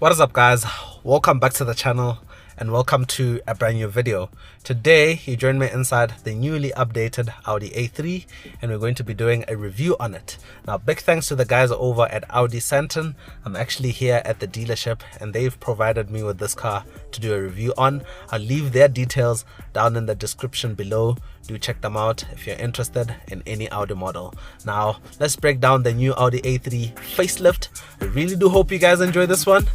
What is up, guys? Welcome back to the channel and welcome to a brand new video. Today you join me inside the newly updated Audi A3 and we're going to be doing a review on it. Now, big thanks to the guys over at Audi Centon. I'm actually here at the dealership and they've provided me with this car to do a review on. I'll leave their details down in the description below. Do check them out if you're interested in any Audi model. Now let's break down the new Audi A3 facelift. I really do hope you guys enjoy this one.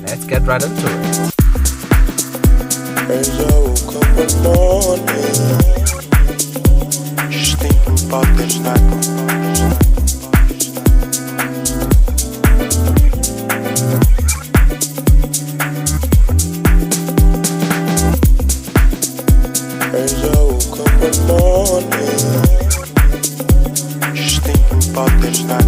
Let's get right into it. As I woke up one morning, just thinking about this night. As I woke up one morning, just thinking about this night.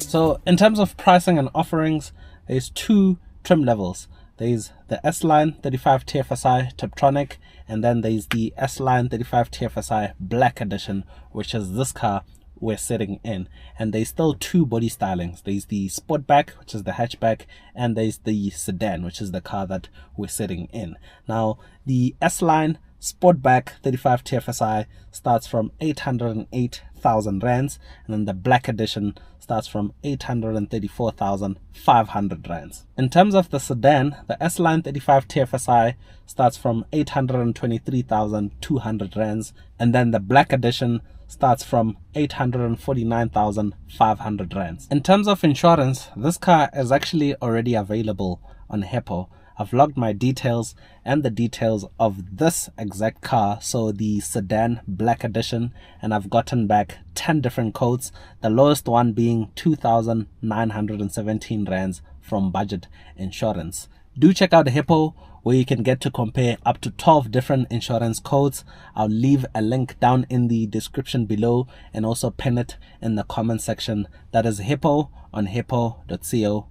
So in terms of pricing and offerings, there's two trim levels. There's the S-Line 35 TFSI Tiptronic, and then there's the S-Line 35 TFSI Black Edition, which is this car we're sitting in. And there's still two body stylings. There's the Sportback, which is the hatchback, and there's the sedan, which is the car that we're sitting in. Now, the S-Line Sportback 35 TFSI starts from 808,000 rands, and then the Black Edition starts from 834,500 rands. In terms of the sedan, the S-Line 35 TFSI starts from 823,200 rands, and then the Black Edition starts from 849,500 rands. In terms of insurance, this car is actually already available on Hippo. I've logged my details and the details of this exact car, so the sedan Black Edition, and I've gotten back 10 different codes, the lowest one being 2,917 rands from budget insurance. Do check out Hippo, where you can get to compare up to 12 different insurance codes. I'll leave a link down in the description below and also pin it in the comment section. That is Hippo on hippo.co.za.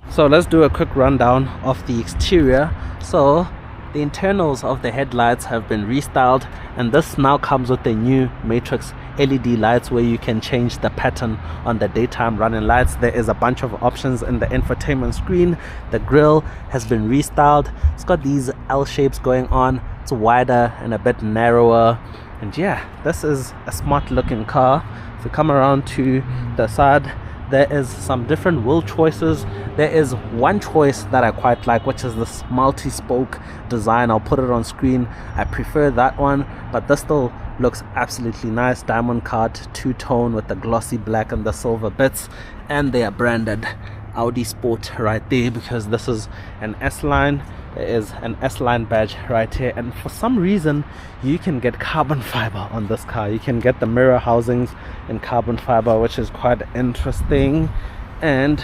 So let's do a quick rundown of the exterior. So the internals of the headlights have been restyled, and this now comes with the new matrix LED lights where you can change the pattern on the daytime running lights. There is a bunch of options in the infotainment screen. The grille has been restyled. It's got these L shapes going on. It's wider and a bit narrower, and yeah, this is a smart looking car. If we come around to the side, there is some different wheel choices. There is one choice that I quite like, which is this multi-spoke design. I'll put it on screen. I prefer that one, but this still looks absolutely nice. Diamond cut, two-tone with the glossy black and the silver bits, and they are branded Audi Sport right there because this is an S-Line. There is an S-Line badge right here, and for some reason you can get carbon fiber on this car. You can get the mirror housings in carbon fiber, which is quite interesting, and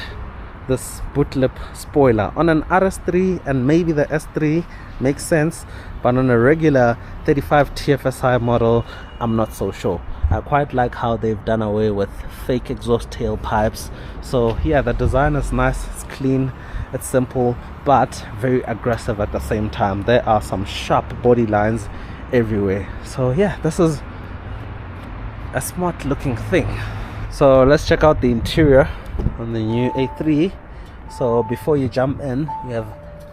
this boot lip spoiler on an RS3 and maybe the S3 makes sense, but on a regular 35 TFSI model I'm not so sure. I quite like how they've done away with fake exhaust tailpipes. So yeah, the design is nice, it's clean, it's simple, but very aggressive at the same time. There are some sharp body lines everywhere. So yeah, this is a smart looking thing. So let's check out the interior on the new A3. So before you jump in, you have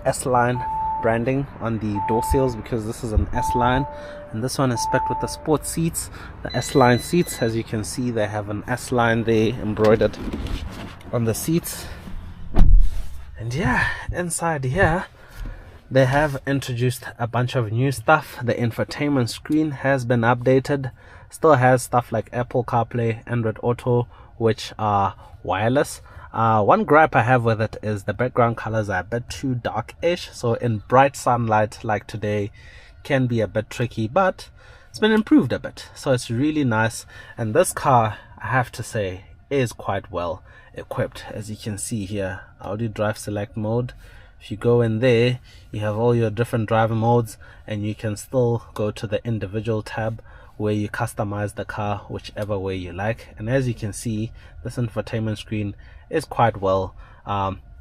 S-Line branding on the door seals because this is an S-Line, and this one is spec'd with the sport seats. The S-Line seats, as you can see, they have an S-Line there embroidered on the seats. And yeah, inside here they have introduced a bunch of new stuff. The infotainment screen has been updated, still has stuff like Apple CarPlay, Android Auto, which are wireless. One gripe I have with it is the background colors are a bit too dark-ish, so in bright sunlight like today can be a bit tricky, but it's been improved a bit, so it's really nice. And this car, I have to say, is quite well equipped. As you can see here, Audi Drive Select mode. If you go in there, you have all your different driver modes, and you can still go to the individual tab where you customize the car whichever way you like. And as you can see, this infotainment screen is quite well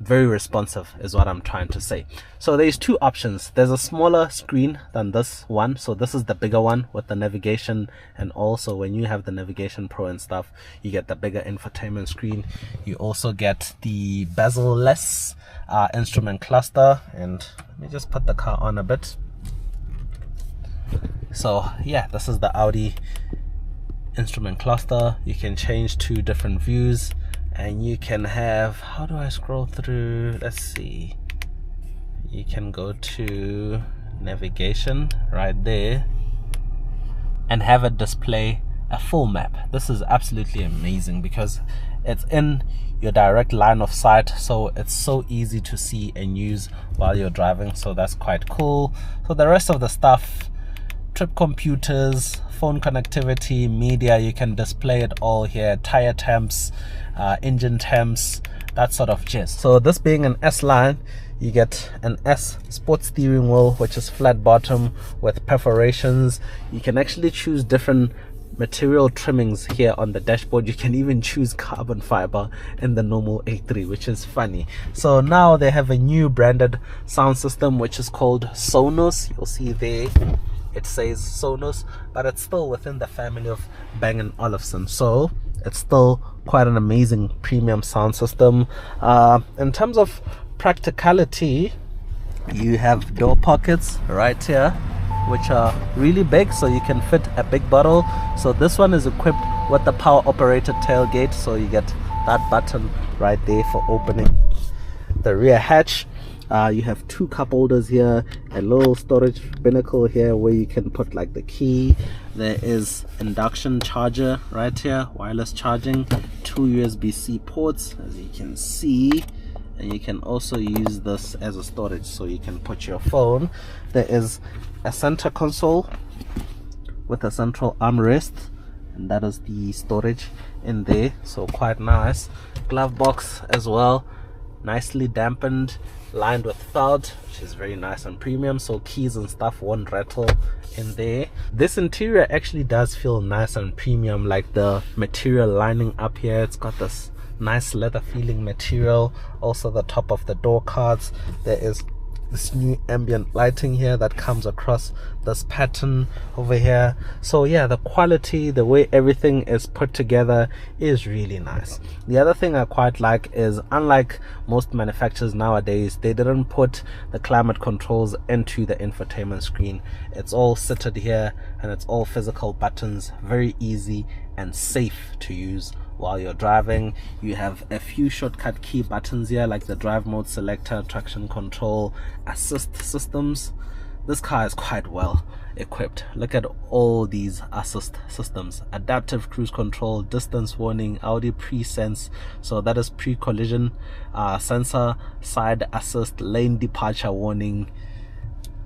very responsive is what I'm trying to say. So there's two options. There's a smaller screen than this one, so this is the bigger one with the navigation, and also when you have the Navigation Pro and stuff, you get the bigger infotainment screen. You also get the bezel-less instrument cluster, and let me just put the car on a bit. So yeah, this is the Audi instrument cluster. You can change two different views, and you can have, how do I scroll through? Let's see. You can go to navigation right there and have it display a full map. This is absolutely amazing because it's in your direct line of sight, so it's so easy to see and use while you're driving. So that's quite cool. So the rest of the stuff, trip computers, phone connectivity, media, you can display it all here. Tire temps, engine temps, that sort of gist. So this being an S line, you get an S sports steering wheel, which is flat bottom with perforations. You can actually choose different material trimmings here on the dashboard. You can even choose carbon fiber in the normal A3, which is funny. So now they have a new branded sound system, which is called Sonos. You'll see there it says Sonos, but it's still within the family of Bang & Olufsen, so it's still quite an amazing premium sound system. In terms of practicality, you have door pockets right here, which are really big, so you can fit a big bottle. So this one is equipped with the power operated tailgate, so you get that button right there for opening the rear hatch. You have two cup holders here, a little storage binnacle here where you can put like the key. There is induction charger right here, wireless charging, two USB-C ports as you can see, and you can also use this as a storage, so you can put your phone. There is a center console with a central armrest, and that is the storage in there, so quite nice. Glove box as well, nicely dampened, lined with felt, which is very nice and premium, so keys and stuff won't rattle in there. This interior actually does feel nice and premium, like the material lining up here, it's got this nice leather feeling material. Also the top of the door cards, there is this new ambient lighting here that comes across this pattern over here. So yeah, the quality, the way everything is put together is really nice. The other thing I quite like is, unlike most manufacturers nowadays, they didn't put the climate controls into the infotainment screen. It's all seated here and it's all physical buttons, very easy and safe to use while you're driving. You have a few shortcut key buttons here, like the drive mode selector, traction control, assist systems. This car is quite well equipped. Look at all these assist systems: adaptive cruise control, distance warning, Audi pre-sense, so that is pre-collision sensor, side assist, lane departure warning.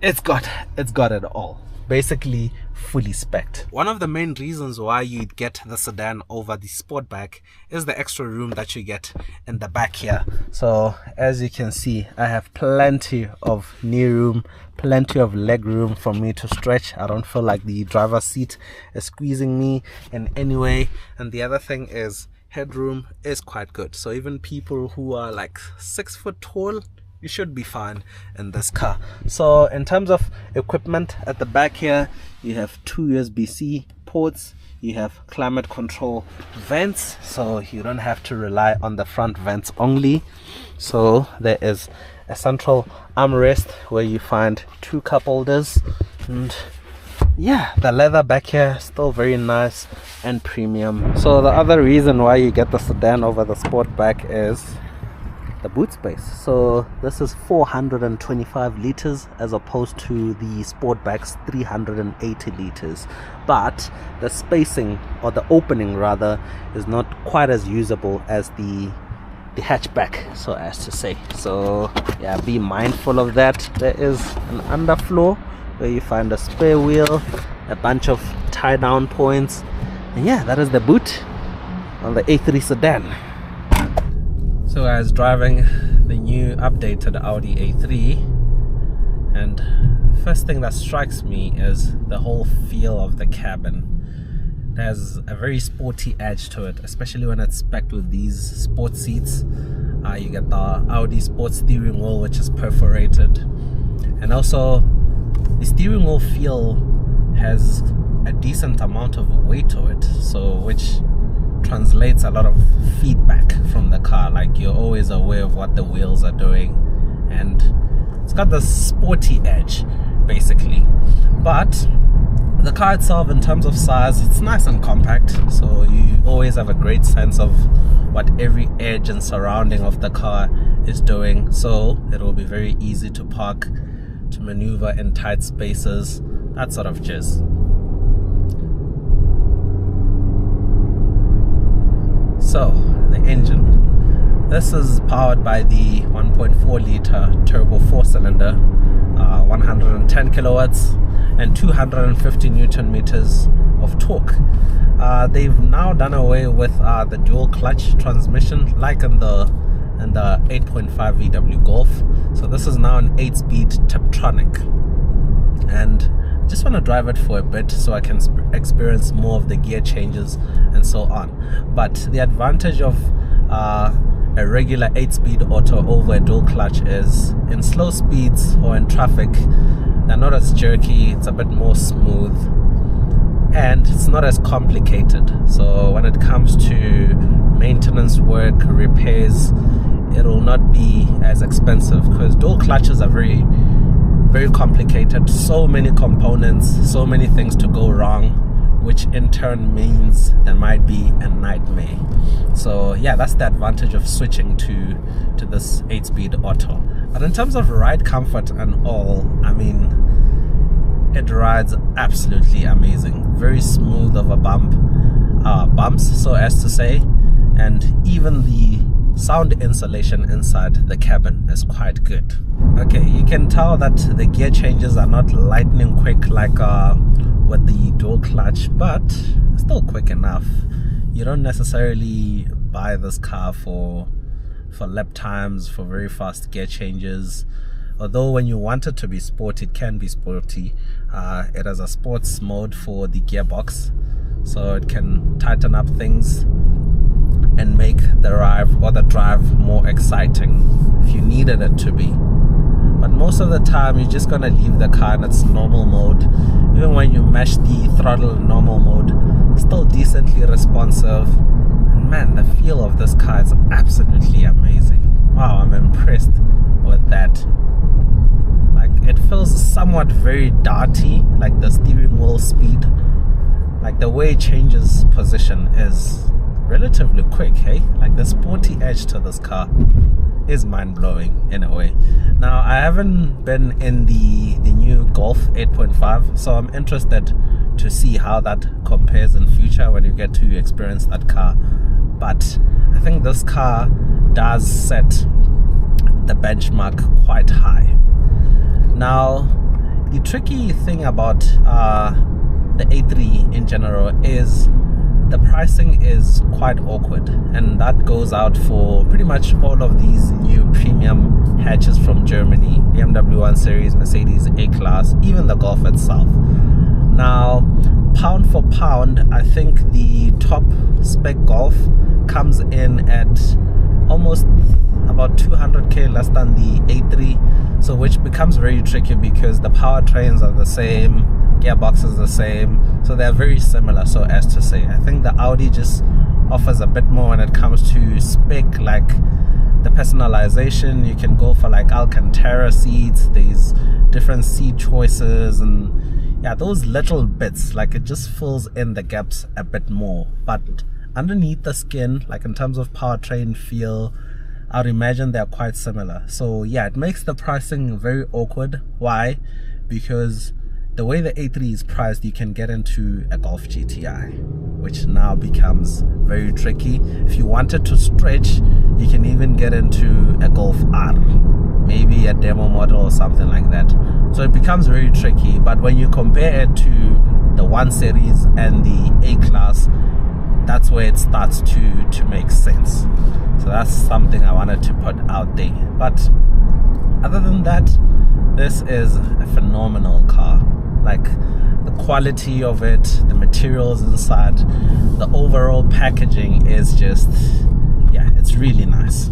It's got it all, basically fully specced. One of the main reasons why you'd get the sedan over the Sportback is the extra room that you get in the back here. So as you can see, I have plenty of knee room, plenty of leg room for me to stretch. I don't feel like the driver's seat is squeezing me in any way. And the other thing is, headroom is quite good, so even people who are like 6 foot tall, you should be fine in this car. So in terms of equipment, at the back here you have two USB-C ports, you have climate control vents, so you don't have to rely on the front vents only. So there is a central armrest where you find two cup holders, and yeah, the leather back here still very nice and premium. So the other reason why you get the sedan over the Sportback is the boot space. So this is 425 liters as opposed to the Sportback's 380 liters, but the spacing, or the opening rather, is not quite as usable as the hatchback, so as to say. So yeah, be mindful of that. There is an underfloor where you find a spare wheel, a bunch of tie down points, and yeah, that is the boot on the A3 sedan. So I was driving the new updated Audi A3, and first thing that strikes me is the whole feel of the cabin. There's a very sporty edge to it, especially when it's specced with these sport seats. You get the Audi sports steering wheel, which is perforated, and also the steering wheel feel has a decent amount of weight to it, so which translates a lot of feedback from the car. Like, you're always aware of what the wheels are doing, and it's got this sporty edge basically. But the car itself, in terms of size, it's nice and compact, so you always have a great sense of what every edge and surrounding of the car is doing, so it will be very easy to park, to maneuver in tight spaces, that sort of jizz. So the engine, this is powered by the 1.4 liter turbo 4-cylinder, 110 kilowatts and 250 newton meters of torque. They've now done away with the dual clutch transmission like in the 8.5 VW Golf. So this is now an 8-speed Tiptronic, and I just want to drive it for a bit so I can experience more of the gear changes and so on. But the advantage of a regular 8-speed auto over a dual clutch is in slow speeds or in traffic, they're not as jerky, it's a bit more smooth, and it's not as complicated. So when it comes to maintenance work, repairs, it will not be as expensive, because dual clutches are very complicated, so many components, so many things to go wrong, which in turn means there might be a nightmare. So yeah, that's the advantage of switching to this 8-speed auto. But in terms of ride comfort and all, I mean, it rides absolutely amazing. Very smooth of a bumps, so as to say, and even the sound insulation inside the cabin is quite good. Okay, you can tell that the gear changes are not lightning quick like with the dual clutch, but still quick enough. You don't necessarily buy this car for lap times, for very fast gear changes. Although when you want it to be sporty, it can be sporty. It has a sports mode for the gearbox, so it can tighten up things and make the ride or the drive more exciting if you needed it to be. But most of the time you're just gonna leave the car in its normal mode. Even when you mash the throttle in normal mode, still decently responsive. And man, the feel of this car is absolutely amazing. Wow, I'm impressed with that. Like, it feels somewhat very darty, like the steering wheel speed. Like the way it changes position is relatively quick, hey? Like the sporty edge to this car is mind-blowing in a way. Now, I haven't been in the new Golf 8.5, so I'm interested to see how that compares in future when you get to experience that car. But I think this car does set the benchmark quite high. Now, the tricky thing about the A3 in general is the pricing is quite awkward, and that goes out for pretty much all of these new premium hatches from Germany, BMW 1 Series, Mercedes A-Class, even the Golf itself. Now, pound for pound, I think the top spec Golf comes in at almost about 200k less than the A3, so which becomes very tricky because the powertrains are the same, gearbox is the same, so they're very similar, so as to say. I think the Audi just offers a bit more when it comes to spec, like the personalization. You can go for like Alcantara seats, there's different seat choices, and yeah, those little bits, like it just fills in the gaps a bit more. But underneath the skin, like in terms of powertrain feel, I would imagine they're quite similar. So yeah, it makes the pricing very awkward. Why? Because the way the A3 is priced, you can get into a Golf GTI, which now becomes very tricky. If you wanted to stretch, you can even get into a Golf R, maybe a demo model or something like that. So it becomes very tricky. But when you compare it to the 1 Series and the A-Class, that's where it starts to make sense. So that's something I wanted to put out there. But other than that, this is a phenomenal car. Like the quality of it, the materials inside, the overall packaging is just, yeah, it's really nice.